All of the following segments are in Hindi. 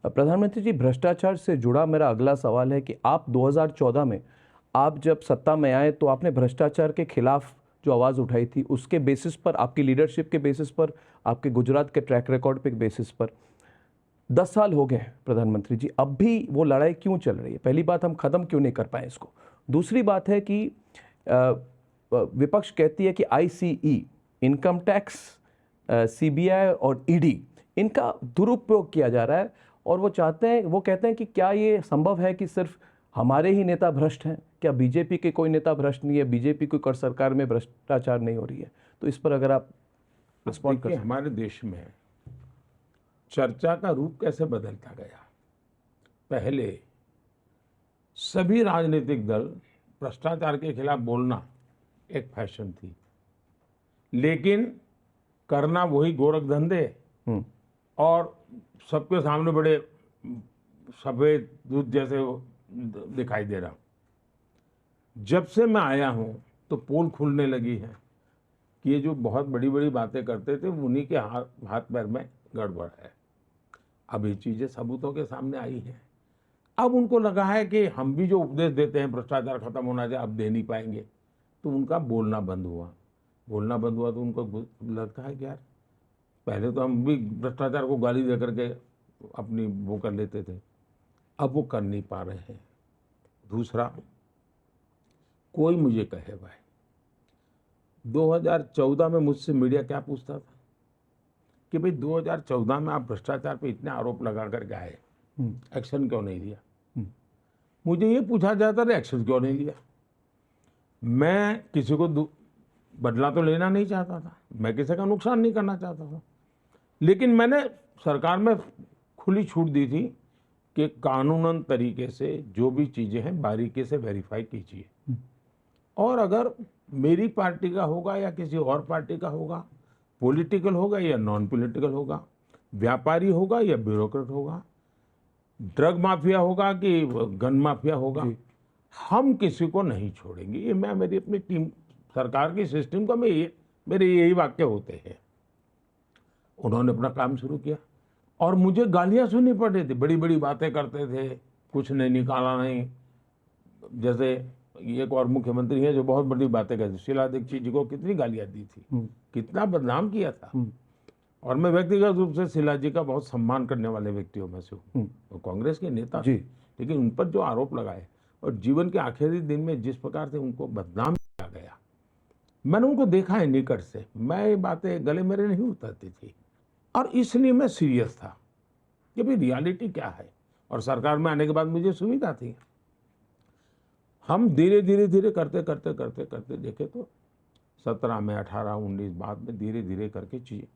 प्रधानमंत्री जी, भ्रष्टाचार से जुड़ा मेरा अगला सवाल है कि आप 2014 में आप जब सत्ता में आए तो आपने भ्रष्टाचार के खिलाफ जो आवाज़ उठाई थी, उसके बेसिस पर, आपकी लीडरशिप के बेसिस पर, आपके गुजरात के ट्रैक रिकॉर्ड पे बेसिस पर 10 साल हो गए प्रधानमंत्री जी, अब भी वो लड़ाई क्यों चल रही है? पहली बात, हम ख़त्म क्यों नहीं कर पाए इसको? दूसरी बात है कि विपक्ष कहती है कि आईसीई, इनकम टैक्स, सीबीआई और ईडी, इनका दुरुपयोग किया जा रहा है और वो कहते हैं कि क्या ये संभव है कि सिर्फ हमारे ही नेता भ्रष्ट हैं? क्या बीजेपी के कोई नेता भ्रष्ट नहीं है? बीजेपी कोई कर सरकार में भ्रष्टाचार नहीं हो रही है? तो इस पर अगर आप रिस्पॉन्ड कर देखिए, हमारे देश में चर्चा का रूप कैसे बदलता गया। पहले सभी राजनीतिक दल भ्रष्टाचार के खिलाफ बोलना एक फैशन थी, लेकिन करना वही गोरख धंधे और सबके सामने बड़े सफेद दूध जैसे दिखाई दे रहा। जब से मैं आया हूं तो पोल खुलने लगी है कि ये जो बहुत बड़ी बड़ी बातें करते थे उन्हीं के हाथ पैर में गड़बड़ है। अब ये चीजें सबूतों के सामने आई हैं। अब उनको लगा है कि हम भी जो उपदेश देते हैं भ्रष्टाचार खत्म होना चाहिए, अब दे नहीं पाएंगे, तो उनका बोलना बंद हुआ। बोलना बंद हुआ तो उनको लगता है कि यार, पहले तो हम भी भ्रष्टाचार को गाली दे करके अपनी वो कर लेते थे, अब वो कर नहीं पा रहे हैं। दूसरा, कोई मुझे कहे भाई, 2014 में मुझसे मीडिया क्या पूछता था कि भाई 2014 में आप भ्रष्टाचार पे इतने आरोप लगा करके आए, एक्शन क्यों नहीं लिया? मुझे ये पूछा जाता था, एक्शन क्यों नहीं लिया? मैं किसी को बदला तो लेना नहीं चाहता था, मैं किसी का नुकसान नहीं करना चाहता था, लेकिन मैंने सरकार में खुली छूट दी थी कि कानूनन तरीके से जो भी चीज़ें हैं बारीकी से वेरीफाई कीजिए, और अगर मेरी पार्टी का होगा या किसी और पार्टी का होगा, पॉलिटिकल होगा या नॉन पॉलिटिकल होगा, व्यापारी होगा या ब्यूरोक्रेट होगा, ड्रग माफिया होगा कि गन माफिया होगा, हम किसी को नहीं छोड़ेंगे। ये मैं मेरी अपनी टीम, सरकार की सिस्टम का मेरे यही वाक्य होते हैं। उन्होंने अपना काम शुरू किया और मुझे गालियां सुननी पड़ रही थी, बड़ी बड़ी बातें करते थे, कुछ नहीं निकाला नहीं। जैसे एक और मुख्यमंत्री है जो बहुत बड़ी बातें करते, शीला दीक्षित जी को कितनी गालियां दी थी, कितना बदनाम किया था। और मैं व्यक्तिगत रूप से शीला जी का बहुत सम्मान करने वाले व्यक्तियों में से हूँ, वो कांग्रेस के नेता थे, लेकिन उन पर जो आरोप लगाए और जीवन के आखिरी दिन में जिस प्रकार से उनको बदनाम किया गया, मैंने उनको देखा है निकट से, मैं ये बातें गले मेरे नहीं उतरती थी, और इसलिए मैं सीरियस था कि भाई रियलिटी क्या है। और सरकार में आने के बाद मुझे सुविधा थी। हम धीरे धीरे धीरे करते करते करते करते देखे तो 17 में, 18, 19, बाद में धीरे धीरे करके चीजें,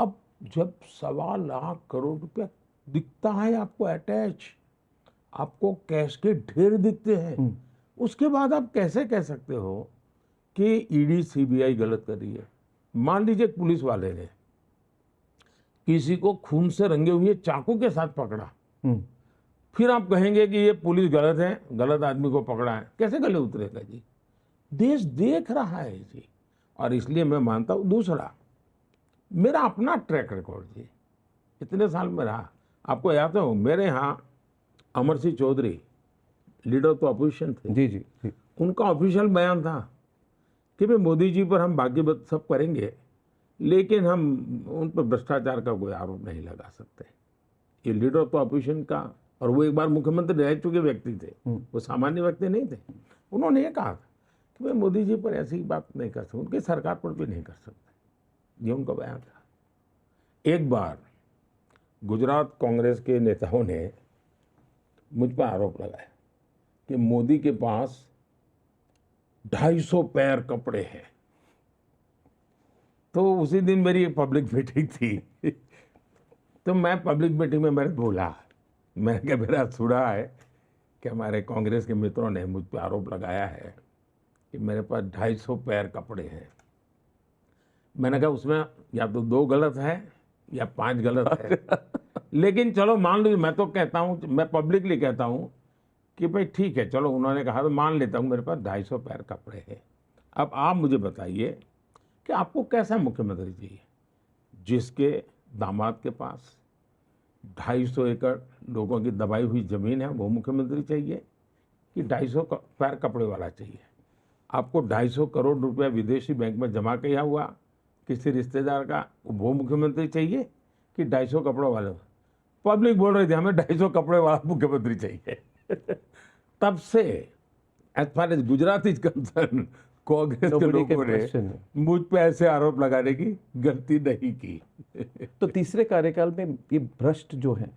अब जब 1.25 लाख करोड़ रुपया दिखता है आपको अटैच, आपको कैश के ढेर दिखते हैं, उसके बाद आप कैसे कह सकते हो कि ईडी सीबीआई गलत कर रही है? मान लीजिए पुलिस वाले ने किसी को खून से रंगे हुए चाकू के साथ पकड़ा, फिर आप कहेंगे कि ये पुलिस गलत है, गलत आदमी को पकड़ा है, कैसे गले उतरेगा जी? देश देख रहा है जी। और इसलिए मैं मानता हूं, दूसरा मेरा अपना ट्रैक रिकॉर्ड जी, इतने साल में रहा। आपको याद हो, मेरे यहाँ अमर सिंह चौधरी लीडर तो अपोजिशन थे, जी, उनका ऑफिशियल बयान था कि भाई मोदी जी पर हम बाकी सब करेंगे, लेकिन हम उन पर भ्रष्टाचार का कोई आरोप नहीं लगा सकते। ये लीडर तो अपोजिशन का, और वो एक बार मुख्यमंत्री रह चुके व्यक्ति थे, वो सामान्य व्यक्ति नहीं थे। उन्होंने ये कहा कि भाई मोदी जी पर ऐसी बात नहीं कर सकते, उनकी सरकार पर भी नहीं कर सकते, ये उनका बयान था। एक बार गुजरात कांग्रेस के नेताओं ने मुझ पर आरोप लगाया कि मोदी के पास 250 पैर कपड़े हैं। तो उसी दिन मेरी एक पब्लिक मीटिंग थी तो मैं पब्लिक मीटिंग में मैंने बोला, मैंने कहा मेरा सुना है कि हमारे कांग्रेस के मित्रों ने मुझ पर आरोप लगाया है कि मेरे पास 250 पैर कपड़े हैं। मैंने कहा उसमें या तो 2 गलत है या 5 गलत है लेकिन चलो मान लीजिए, मैं तो कहता हूँ, मैं पब्लिकली कहता हूँ कि भाई ठीक है, चलो उन्होंने कहा तो मान लेता हूँ मेरे पास 250 पैर कपड़े हैं। अब आप मुझे बताइए कि आपको कैसा मुख्यमंत्री चाहिए, जिसके दामाद के पास 250 एकड़ लोगों की दबाई हुई जमीन है, वो मुख्यमंत्री चाहिए कि 250 पैर कपड़े वाला चाहिए? आपको 250 करोड़ रुपया विदेशी बैंक में जमा किया हुआ किसी रिश्तेदार का, वो मुख्यमंत्री चाहिए कि 250 कपड़ों वाले? पब्लिक बोल रही थी हमें 250 कपड़े वाला मुख्यमंत्री चाहिए। तब से as far as Gujarat is concern, Congress के Nobody can लोगों ने question it. मुझ पे ऐसे आरोप लगाने की गलती नहीं की। तो तीसरे कार्यकाल में ये भ्रष्ट जो हैं,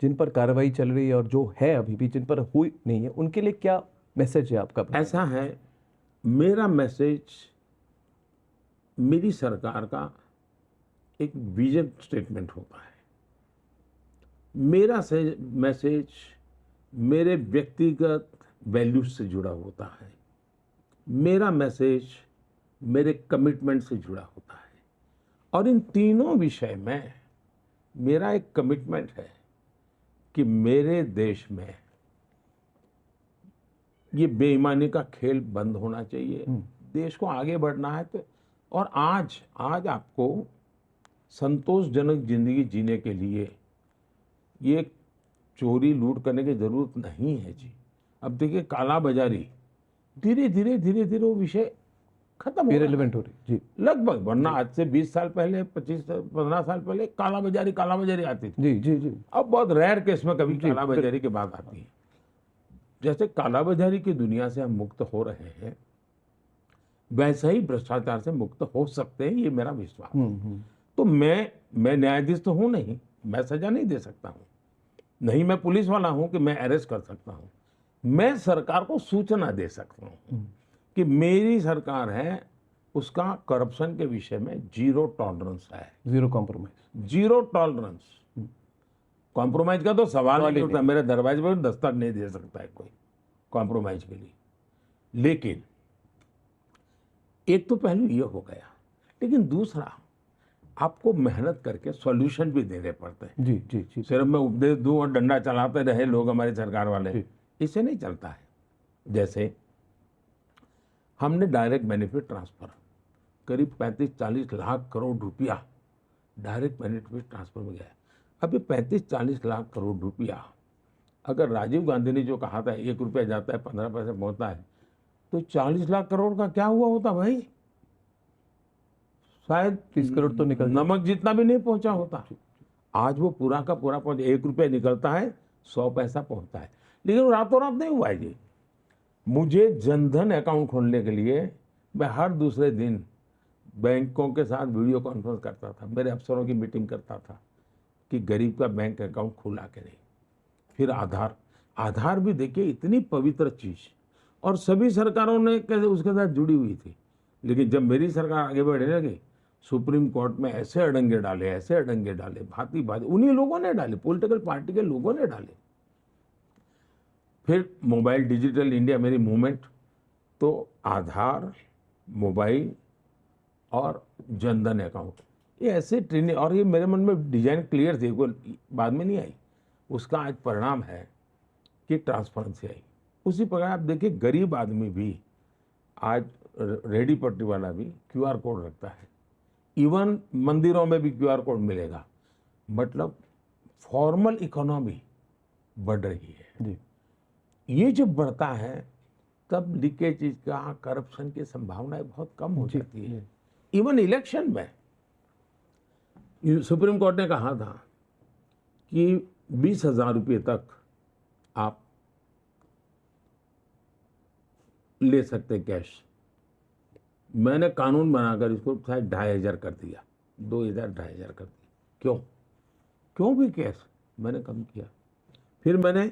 जिन पर कार्रवाई चल रही है और जो है अभी भी, जिन पर हुई नहीं है, उनके लिए क्या मैसेज है आपका? ऐसा है, मेरा मैसेज मेरी सरकार का एक विजन स्टेटमेंट होता है। मेरा मैसेज मेरे व्यक्तिगत वैल्यूज से जुड़ा होता है। मेरा मैसेज मेरे कमिटमेंट से जुड़ा होता है। और इन तीनों विषय में मेरा एक कमिटमेंट है कि मेरे देश में ये बेईमानी का खेल बंद होना चाहिए, देश को आगे बढ़ना है। तो और आज आपको संतोषजनक जिंदगी जीने के लिए ये चोरी लूट करने की जरूरत नहीं है जी। अब देखिए काला बाजारी धीरे धीरे वो विषय खत्म हो रहा है। इरेलीवेंट हो रही जी। लगभग, वरना आज से 20 साल पहले, 15 साल पहले काला बाजारी आती थी। जी जी जी। अब बहुत रेयर केस में कभी काला बाजारी की बात आती है। जैसे काला बाजारी की दुनिया से हम मुक्त हो रहे हैं, वैसे ही भ्रष्टाचार से मुक्त हो सकते हैं, ये मेरा विश्वास है। तो मैं न्यायाधीश तो हूं नहीं, मैं सजा नहीं दे सकता हूं, नहीं मैं पुलिस वाला हूं कि मैं अरेस्ट कर सकता हूं। मैं सरकार को सूचना दे सकता हूं कि मेरी सरकार है, उसका करप्शन के विषय में जीरो टॉलरेंस है। Zero compromise. Zero tolerance. Compromise का तो सवाल नहीं उठता। मेरे दरवाजे पर दस्तक नहीं दे सकता है कोई कॉम्प्रोमाइज के लिए। लेकिन एक तो पहलू ये हो गया, लेकिन दूसरा आपको मेहनत करके सॉल्यूशन भी देने पड़ते हैं। जी जी जी। सिर्फ मैं उपदेश दूं और डंडा चलाते रहे लोग, हमारी सरकार वाले, इससे नहीं चलता है। जैसे हमने डायरेक्ट बेनिफिट ट्रांसफर करीब 35-40 लाख करोड़ रुपया डायरेक्ट बेनिफिट ट्रांसफर में गया। अब ये 35-40 लाख करोड़ रुपया, अगर राजीव गांधी ने जो कहा था 1 रुपया जाता है 15 पैसे पहुंचता है, तो 40 लाख करोड़ का क्या हुआ होता भाई? शायद 30 करोड़ तो निकल नमक जितना भी नहीं पहुंचा होता। आज वो पूरा का पूरा पहुंच, 1 रुपया निकलता है, 100 पैसा पहुंचता है। लेकिन रातों रात नहीं हुआ है जी। मुझे जनधन अकाउंट खोलने के लिए मैं हर दूसरे दिन बैंकों के साथ वीडियो कॉन्फ्रेंस करता था, मेरे अफसरों की मीटिंग करता था कि गरीब का बैंक अकाउंट खुला के नहीं। फिर आधार भी देखिए इतनी पवित्र चीज, और सभी सरकारों ने कैसे उसके साथ जुड़ी हुई थी। लेकिन जब मेरी सरकार आगे बढ़ने लगी, सुप्रीम कोर्ट में ऐसे अड़ंगे डाले, भांति भांति उन्हीं लोगों ने डाले, पॉलिटिकल पार्टी के लोगों ने डाले। फिर मोबाइल डिजिटल इंडिया मेरी मूवमेंट, तो आधार, मोबाइल और जनधन अकाउंट, ये ऐसे ट्रेनिंग, और ये मेरे मन में डिजाइन क्लियर थी, कोई बाद में नहीं आई। उसका आज परिणाम है कि ट्रांसपेरेंसी आई। उसी प्रकार आप देखिए गरीब आदमी भी आज, रेडी पट्टी वाला भी QR कोड रखता है। इवन मंदिरों में भी QR कोड मिलेगा। मतलब फॉर्मल इकोनॉमी बढ़ रही है जी। ये जब बढ़ता है तब लीकेज का, करप्शन की संभावनाएं बहुत कम हो जाती है। इवन इलेक्शन में सुप्रीम कोर्ट ने कहा था कि 20,000 रुपये तक आप ले सकते कैश। मैंने कानून बनाकर इसको शायद 2,500 कर दिया, 2,000 2,500 कर दिया। क्यों भी कैश मैंने कम किया। फिर मैंने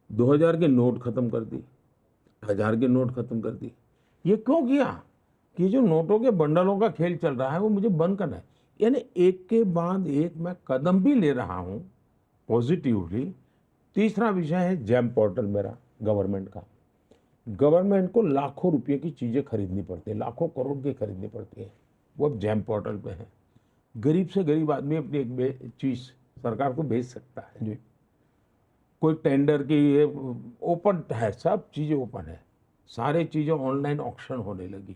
2,000 के नोट खत्म कर दी, 1,000 के नोट खत्म कर दी। ये क्यों किया कि जो नोटों के बंडलों का खेल चल रहा है वो मुझे बंद करना है। यानी एक के बाद एक मैं कदम भी ले रहा हूं पॉजिटिवली। तीसरा विषय है जैम पोर्टल मेरा गवर्नमेंट का। गवर्नमेंट को लाखों रुपए की चीज़ें खरीदनी पड़ती है, लाखों करोड़ की खरीदनी पड़ती है, वो अब जैम पोर्टल पे है। गरीब से गरीब आदमी अपनी एक चीज़ सरकार को भेज सकता है जी। कोई टेंडर की ये ओपन है, सब चीज़ें ओपन है, सारे चीज़ें ऑनलाइन ऑक्शन होने लगी।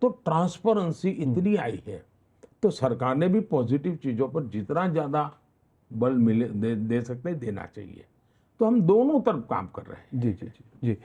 तो ट्रांसपेरेंसी इतनी आई है, तो सरकार ने भी पॉजिटिव चीज़ों पर जितना ज़्यादा बल मिले दे सकते हैं, देना चाहिए। तो हम दोनों तरफ काम कर रहे हैं। जी जी जी जी।